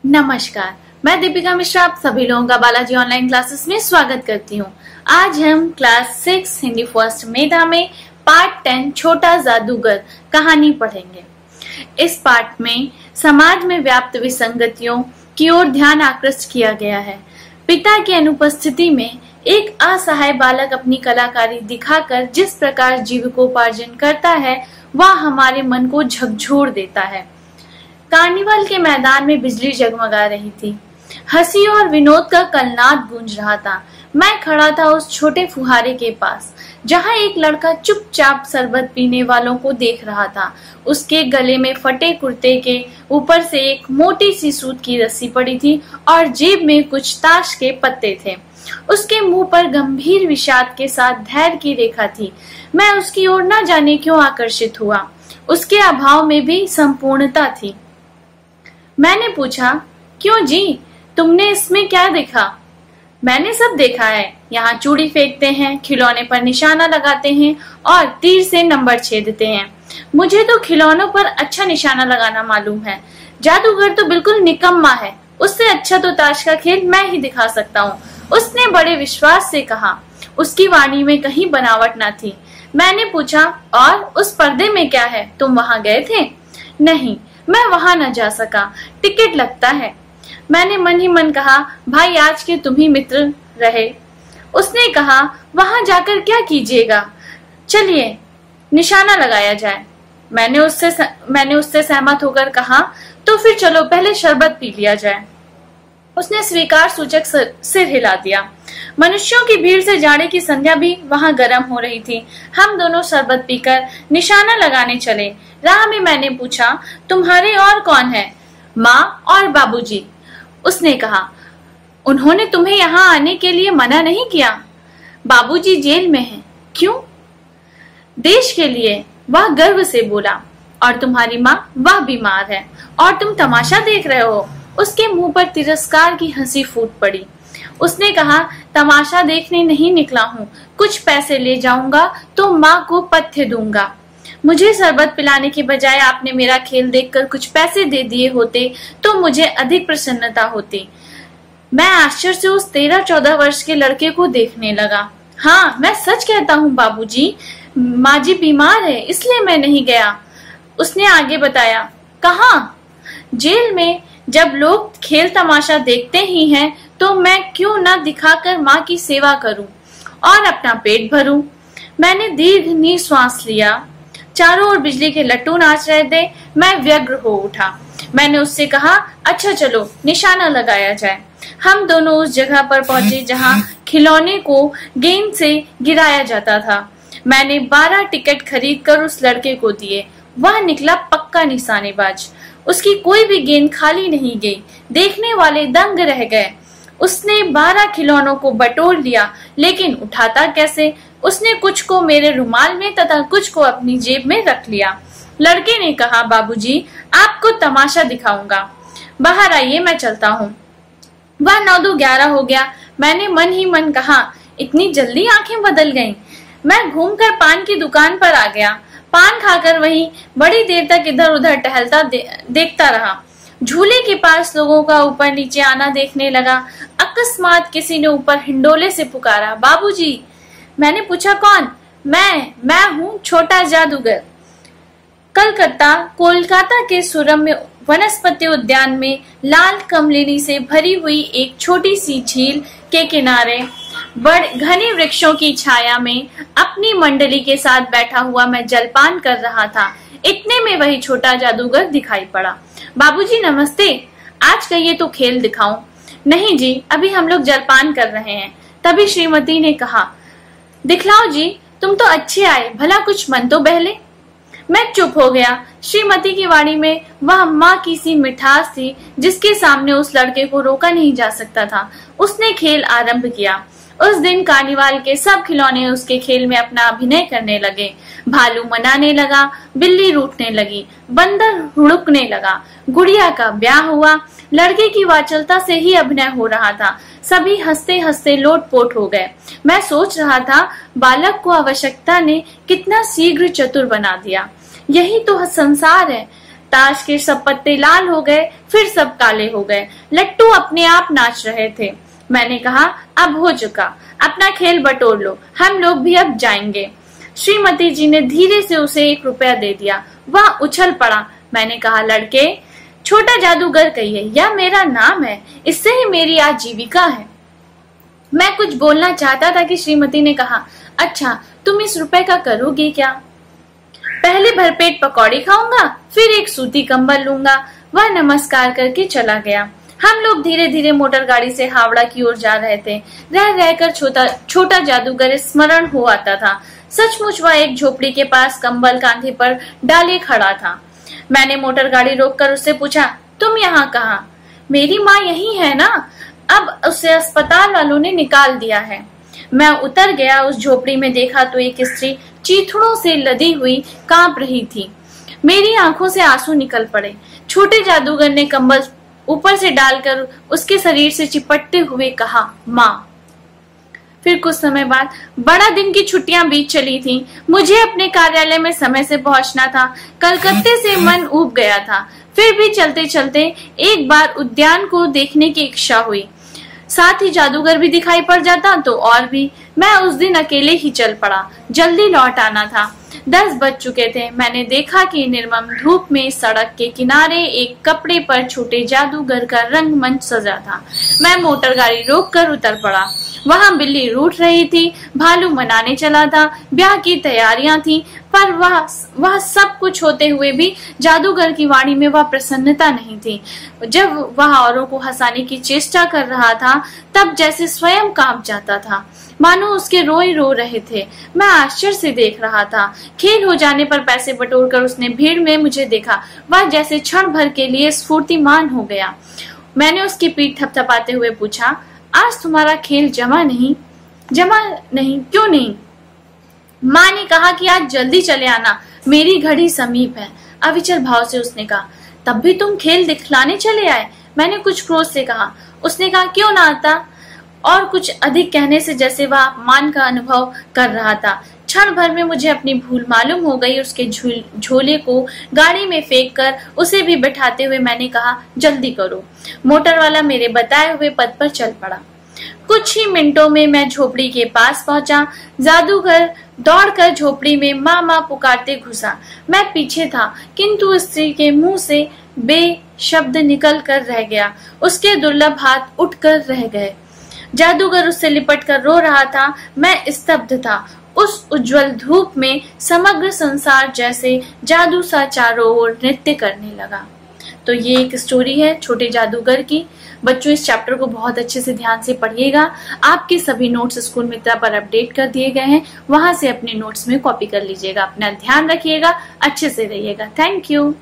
नमस्कार, मैं दीपिका मिश्रा आप सभी लोगों का बालाजी ऑनलाइन क्लासेस में स्वागत करती हूँ। आज हम क्लास 6 हिंदी फर्स्ट मेधा में पार्ट 10 छोटा जादूगर कहानी पढ़ेंगे। इस पार्ट में समाज में व्याप्त विसंगतियों की ओर ध्यान आकृष्ट किया गया है। पिता की अनुपस्थिति में एक असहाय बालक अपनी कलाकारी दिखाकर जिस प्रकार जीविकोपार्जन करता है वह हमारे मन को झकझोर देता है। कार्निवल के मैदान में बिजली जगमगा रही थी। हंसी और विनोद का कलनाद गूंज रहा था। मैं खड़ा था उस छोटे फुहारे के पास जहां एक लड़का चुपचाप शरबत पीने वालों को देख रहा था। उसके गले में फटे कुर्ते के ऊपर से एक मोटी सी सूत की रस्सी पड़ी थी और जेब में कुछ ताश के पत्ते थे। उसके मुंह पर गंभीर विषाद के साथ धैर्य की रेखा थी। मैं उसकी ओर न जाने क्यों आकर्षित हुआ। उसके अभाव में भी संपूर्णता थी। मैंने पूछा, क्यों जी, तुमने इसमें क्या देखा? मैंने सब देखा है। यहाँ चूड़ी फेंकते हैं, खिलौने पर निशाना लगाते हैं और तीर से नंबर छेदते हैं। मुझे तो खिलौनों पर अच्छा निशाना लगाना मालूम है। जादूगर तो बिल्कुल निकम्मा है। उससे अच्छा तो ताश का खेल मैं ही दिखा सकता हूँ, उसने बड़े विश्वास से कहा। उसकी वाणी में कहीं बनावट न थी। मैंने पूछा, और उस पर्दे में क्या है? तुम वहां गए थे? नहीं, मैं वहां न जा सका, टिकट लगता है। मैंने मन ही मन कहा, भाई आज के तुम ही मित्र रहे। उसने कहा, वहां जाकर क्या कीजिएगा, चलिए निशाना लगाया जाए। मैंने उससे सहमत होकर कहा, तो फिर चलो पहले शरबत पी लिया जाए। उसने स्वीकार सूचक सिर हिला दिया। मनुष्यों की भीड़ से जाड़े की संध्या भी वहां गर्म हो रही थी। हम दोनों शरबत पीकर निशाना लगाने चले। राह में मैंने पूछा, तुम्हारे और कौन है? माँ और बाबूजी, उसने कहा। उन्होंने तुम्हें यहाँ आने के लिए मना नहीं किया? बाबूजी जेल में हैं। क्यों? देश के लिए, वह गर्व से बोला। और तुम्हारी माँ? वह बीमार है और तुम तमाशा देख रहे हो। उसके मुंह पर तिरस्कार की हंसी फूट पड़ी। उसने कहा, तमाशा देखने नहीं निकला हूँ, कुछ पैसे ले जाऊंगा तो माँ को पथ्य दूंगा। मुझे शरबत पिलाने के बजाय आपने मेरा खेल देखकर कुछ पैसे दे दिए होते तो मुझे अधिक प्रसन्नता होती। मैं आश्चर्य से उस 13-14 वर्ष के लड़के को देखने लगा। हाँ, मैं सच कहता हूँ बाबूजी, माँ जी बीमार है इसलिए मैं नहीं गया। उसने आगे बताया। कहाँ? जेल में। जब लोग खेल तमाशा देखते ही हैं तो मैं क्यों न दिखाकर माँ की सेवा करूं और अपना पेट भरूं। मैंने दीर्घ निश्वास लिया। चारों ओर बिजली के लट्टू नाच रहे थे। मैं व्यग्र हो उठा। मैंने उससे कहा, अच्छा चलो निशाना लगाया जाए। हम दोनों उस जगह पर पहुंचे जहां खिलौने को गेंद से गिराया जाता था। मैंने 12 टिकट खरीदकर उस लड़के को दिए। वह निकला पक्का निशानेबाज। उसकी कोई भी गेंद खाली नहीं गई। देखने वाले दंग रह गए। उसने 12 खिलौनों को बटोर लिया, लेकिन उठाता कैसे? उसने कुछ को मेरे रुमाल में तथा कुछ को अपनी जेब में रख लिया। लड़के ने कहा, बाबूजी आपको तमाशा दिखाऊंगा, बाहर आइए, मैं चलता हूँ। वह 9-11 हो गया। मैंने मन ही मन कहा, इतनी जल्दी आंखें बदल गईं। मैं घूमकर पान की दुकान पर आ गया। पान खाकर वहीं बड़ी देर तक इधर उधर टहलता देखता रहा। झूले के पास लोगों का ऊपर नीचे आना देखने लगा। अकस्मात किसी ने ऊपर हिंडोले से पुकारा, बाबूजी। मैंने पूछा, कौन? मैं हूँ छोटा जादूगर। कोलकाता के सुरम्य वनस्पति उद्यान में लाल कमलिनी से भरी हुई एक छोटी सी झील के किनारे बड़े घने वृक्षों की छाया में अपनी मंडली के साथ बैठा हुआ मैं जलपान कर रहा था। इतने में वही छोटा जादूगर दिखाई पड़ा। बाबूजी नमस्ते, आज कहिए तो खेल दिखाऊं। नहीं जी, अभी हम लोग जलपान कर रहे हैं। तभी श्रीमती ने कहा, दिखलाओ जी, तुम तो अच्छे आए, भला कुछ मन तो बहले। मैं चुप हो गया। श्रीमती की वाणी में वह माँ की सी मिठास थी जिसके सामने उस लड़के को रोका नहीं जा सकता था। उसने खेल आरंभ किया। उस दिन कार्निवाल के सब खिलौने उसके खेल में अपना अभिनय करने लगे। भालू मनाने लगा, बिल्ली रूठने लगी, बंदर हुड़कने लगा, गुड़िया का ब्याह हुआ। लड़के की वाचलता से ही अभिनय हो रहा था। सभी हंसते हंसते लोटपोट हो गए। मैं सोच रहा था, बालक को आवश्यकता ने कितना शीघ्र चतुर बना दिया। यही तो संसार है। ताश के सब पत्ते लाल हो गए, फिर सब काले हो गए। लट्टू अपने आप नाच रहे थे। मैंने कहा, अब हो चुका, अपना खेल बटोर लो, हम लोग भी अब जाएंगे। श्रीमती जी ने धीरे से उसे 1 रुपया दे दिया। वह उछल पड़ा। मैंने कहा, लड़के, छोटा जादूगर कहिए, यह मेरा नाम है, इससे ही मेरी आजीविका है। मैं कुछ बोलना चाहता था कि श्रीमती ने कहा, अच्छा, तुम इस रुपए का करोगे क्या? पहले भरपेट पकौड़ी खाऊंगा, फिर एक सूती कंबल लूंगा। वह नमस्कार करके चला गया। हम लोग धीरे धीरे मोटर गाड़ी से हावड़ा की ओर जा रहे थे। रह रहकर छोटा जादूगर स्मरण हो आता था। सचमुच वह एक झोपड़ी के पास कंबल कांधे पर डाले खड़ा था। मैंने मोटर गाड़ी रोककर उससे पूछा, तुम यहाँ कहाँ? मेरी माँ यही है ना? अब उसे अस्पताल वालों ने निकाल दिया है। मैं उतर गया। उस झोपड़ी में देखा तो एक स्त्री चीथड़ों से लदी हुई कांप रही थी। मेरी आंखों से आंसू निकल पड़े। छोटे जादूगर ने कंबल ऊपर से डालकर उसके शरीर से चिपटते हुए कहा, माँ। फिर कुछ समय बाद बड़ा दिन की छुट्टियां बीत चली थी। मुझे अपने कार्यालय में समय से पहुंचना था। कलकत्ते से मन ऊब गया था। फिर भी चलते चलते एक बार उद्यान को देखने की इच्छा हुई। साथ ही जादूगर भी दिखाई पड़ जाता तो और भी। मैं उस दिन अकेले ही चल पड़ा। जल्दी लौट आना था। 10 बज चुके थे। मैंने देखा कि निर्मम धूप में सड़क के किनारे एक कपड़े पर छोटे जादूगर का रंगमंच सजा था। मैं मोटर गाड़ी रोककर उतर पड़ा। वहां बिल्ली रूठ रही थी, भालू मनाने चला था, ब्याह की तैयारियां थी, पर वह सब कुछ होते हुए भी जादूगर की वाणी में वह प्रसन्नता नहीं थी। जब वह औरों को हंसाने की चेष्टा कर रहा था, तब जैसे स्वयं कांप जाता था, मानो उसके रोए रो रहे थे। मैं आश्चर्य से देख रहा था। खेल हो जाने पर पैसे बटोरकर उसने भीड़ में मुझे देखा। वह जैसे क्षण भर के लिए स्फूर्तिमान हो गया। मैंने उसकी पीठ थपथपाते हुए पूछा, आज तुम्हारा खेल जमा नहीं? क्यों नहीं? माँ ने कहा कि आज जल्दी चले आना, मेरी घड़ी समीप है। अविचल भाव से उसने कहा, तब भी तुम खेल दिखलाने चले आए? मैंने कुछ क्रोध से कहा। उसने कहा, क्यों ना आता? और कुछ अधिक कहने से जैसे वह मान का अनुभव कर रहा था। क्षण भर में मुझे अपनी भूल मालूम हो गई। उसके झोले को गाड़ी में फेंक कर उसे भी बैठाते हुए मैंने कहा, जल्दी करो। मोटर वाला मेरे बताए हुए पथ पर चल पड़ा। कुछ ही मिनटों में मैं झोपड़ी के पास पहुंचा। जादूगर दौड़कर झोपड़ी में माँ माँ पुकारते घुसा। मैं पीछे था, किंतु स्त्री के मुंह से बेशब्द निकल कर रह गया। उसके दुर्लभ हाथ उठकर रह गए। जादूगर उससे लिपट कर रो रहा था। मैं स्तब्ध था। उस उज्जवल धूप में समग्र संसार जैसे जादू सा चारों ओर नृत्य करने लगा। तो ये एक स्टोरी है छोटे जादूगर की। बच्चों, इस चैप्टर को बहुत अच्छे से ध्यान से पढ़िएगा। आपके सभी नोट्स स्कूल मित्रा पर अपडेट कर दिए गए हैं, वहां से अपने नोट्स में कॉपी कर लीजिएगा। अपना ध्यान रखिएगा, अच्छे से रहिएगा। Thank you.